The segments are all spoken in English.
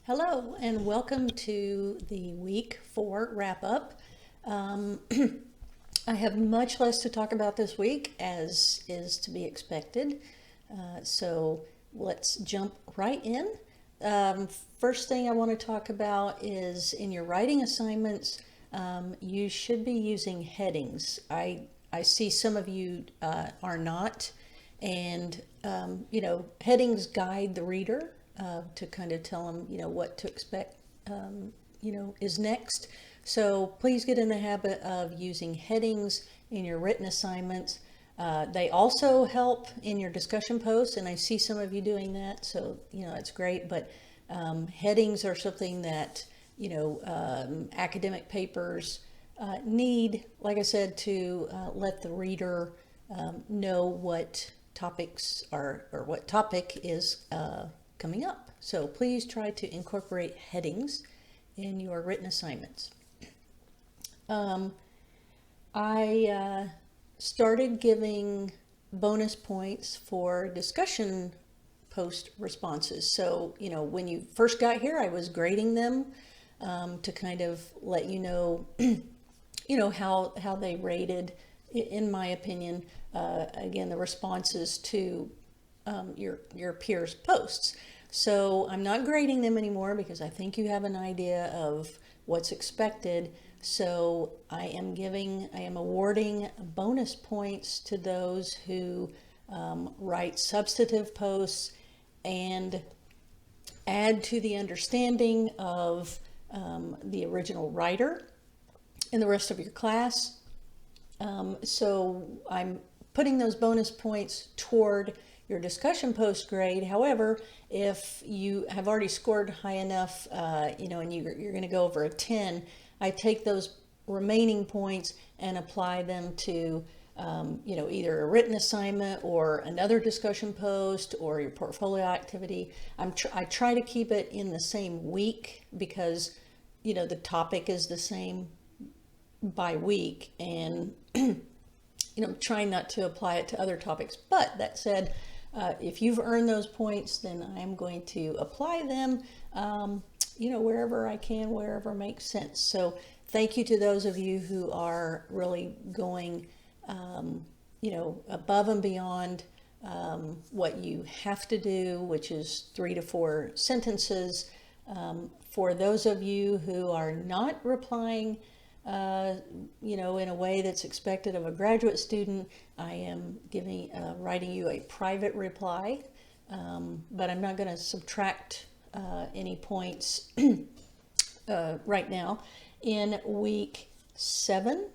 Hello, and welcome to the week 4 wrap up. Um, I have much less to talk about this week, as is to be expected. So let's jump right in. First thing I want to talk about is in your writing assignments, you should be using headings. I see some of you are not, and headings guide the reader to kind of tell them, what to expect, is next. So please get in the habit of using headings in your written assignments. They also help in your discussion posts, and I see some of you doing that, so that's great. But headings are something that academic papers need, like I said, to let the reader know what topics are or what topic is coming up. So please try to incorporate headings in your written assignments. I started giving bonus points for discussion post responses. So, when you first got here, I was grading them to kind of let you know, how they rated, in my opinion, again, the responses to your peers' posts. So I'm not grading them anymore because I think you have an idea of what's expected. So I am awarding bonus points to those who write substantive posts and add to the understanding of the original writer and the rest of your class. So I'm putting those bonus points toward your discussion post grade. However, if you have already scored high enough, and you're going to go over a 10, I take those remaining points and apply them to, either a written assignment or another discussion post or your portfolio activity. I try to keep it in the same week because, the topic is the same by week, and trying not to apply it to other topics. But that said, if you've earned those points, then I'm going to apply them, wherever I can, wherever makes sense. So thank you to those of you who are really going, above and beyond what you have to do, which is 3 to 4 sentences. For those of you who are not replying, in a way that's expected of a graduate student, I am writing you a private reply, but I'm not going to subtract any points right now. In week 7,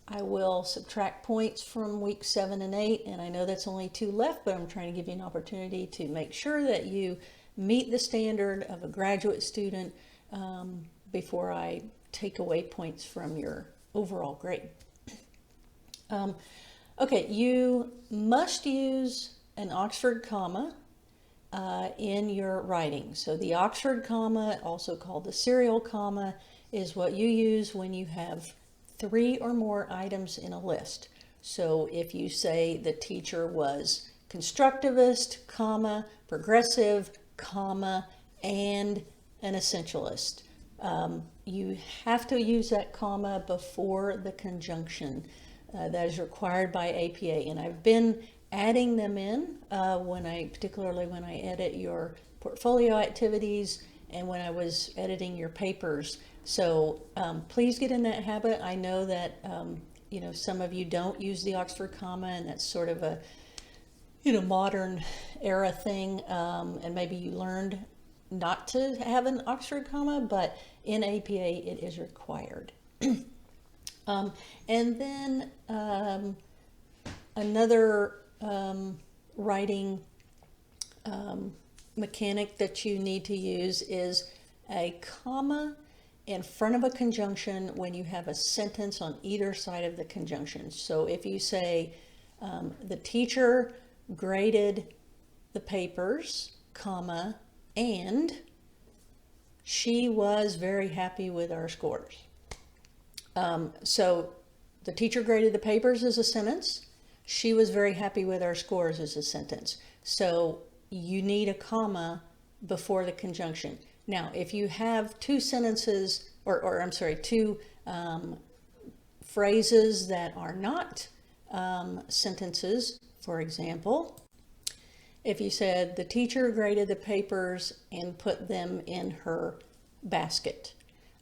I will subtract points from week 7 and 8, and I know that's only 2 left, but I'm trying to give you an opportunity to make sure that you meet the standard of a graduate student before I take away points from your overall grade. Okay, you must use an Oxford comma in your writing. So the Oxford comma, also called the serial comma, is what you use when you have 3 or more items in a list. So if you say the teacher was constructivist, comma, progressive, comma, and an essentialist, you have to use that comma before the conjunction. That is required by APA, and I've been adding them in particularly when I edit your portfolio activities and when I was editing your papers. So please get in that habit. I know that some of you don't use the Oxford comma, and that's sort of a modern era thing, and maybe you learned not to have an Oxford comma, but in APA it is required. And then another writing mechanic that you need to use is a comma in front of a conjunction when you have a sentence on either side of the conjunction. So if you say the teacher graded the papers, comma, and she was very happy with our scores. So the teacher graded the papers as a sentence. She was very happy with our scores as a sentence. So you need a comma before the conjunction. Now, if you have two sentences, or I'm sorry, two phrases that are not sentences, for example, if you said the teacher graded the papers and put them in her basket.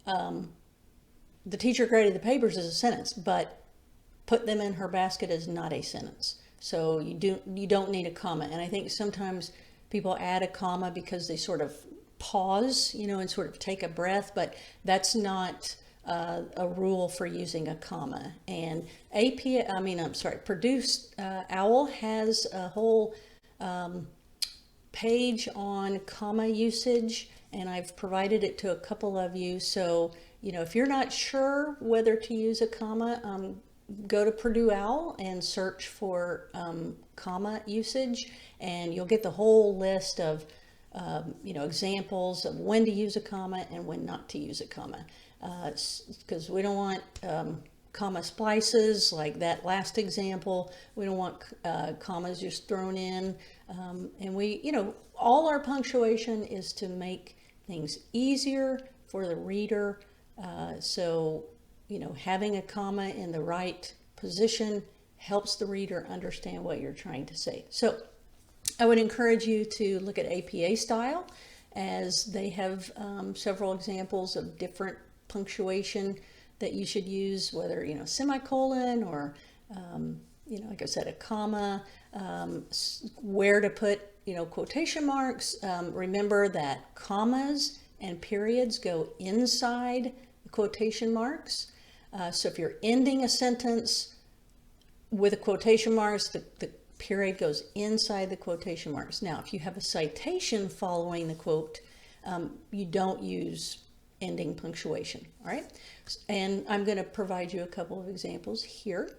The teacher graded the papers is a sentence, but put them in her basket is not a sentence. So you don't need a comma. And I think sometimes people add a comma because they sort of pause, and sort of take a breath, but that's not a rule for using a comma. And Produce OWL has a whole page on comma usage, and I've provided it to a couple of you. So, if you're not sure whether to use a comma, go to Purdue OWL and search for comma usage, and you'll get the whole list of examples of when to use a comma and when not to use a comma, because we don't want comma splices like that last example. We don't want commas just thrown in, and all our punctuation is to make things easier for the reader. So having a comma in the right position helps the reader understand what you're trying to say. So I would encourage you to look at APA style, as they have several examples of different punctuation that you should use, whether semicolon or like I said, a comma, where to put quotation marks. Remember that commas and periods go inside the quotation marks. So if you're ending a sentence with a quotation marks, the period goes inside the quotation marks. Now, if you have a citation following the quote, you don't use ending punctuation. All right. And I'm going to provide you a couple of examples here.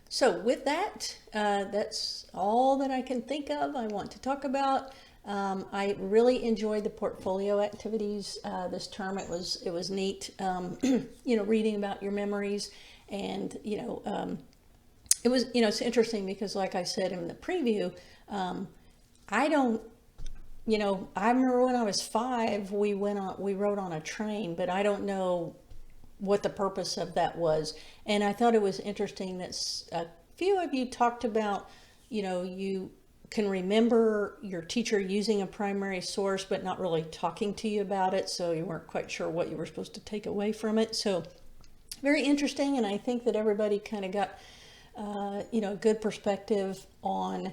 So with that, that's all that I can think of I want to talk about. I really enjoyed the portfolio activities this term. It was neat, reading about your memories, and it was it's interesting because, like I said in the preview, I remember when I was 5, we rode on a train, but I don't know what the purpose of that was. And I thought it was interesting that a few of you talked about, you can remember your teacher using a primary source, but not really talking to you about it. So you weren't quite sure what you were supposed to take away from it. So very interesting. And I think that everybody kind of got, a good perspective on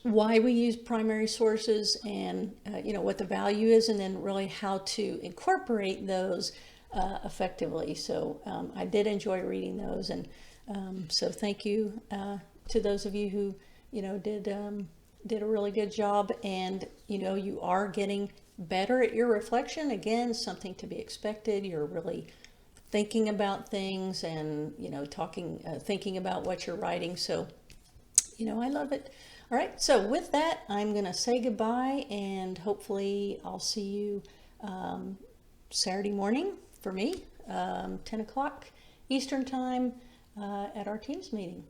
why we use primary sources, and, what the value is, and then really how to incorporate those effectively. So I did enjoy reading those, and so thank you to those of you who did a really good job, and you are getting better at your reflection. Again, something to be expected. You're really thinking about things, and thinking about what you're writing. So I love it. All right, so with that, I'm going to say goodbye, and hopefully I'll see you Saturday morning for me, 10 o'clock Eastern time, at our Teams meeting.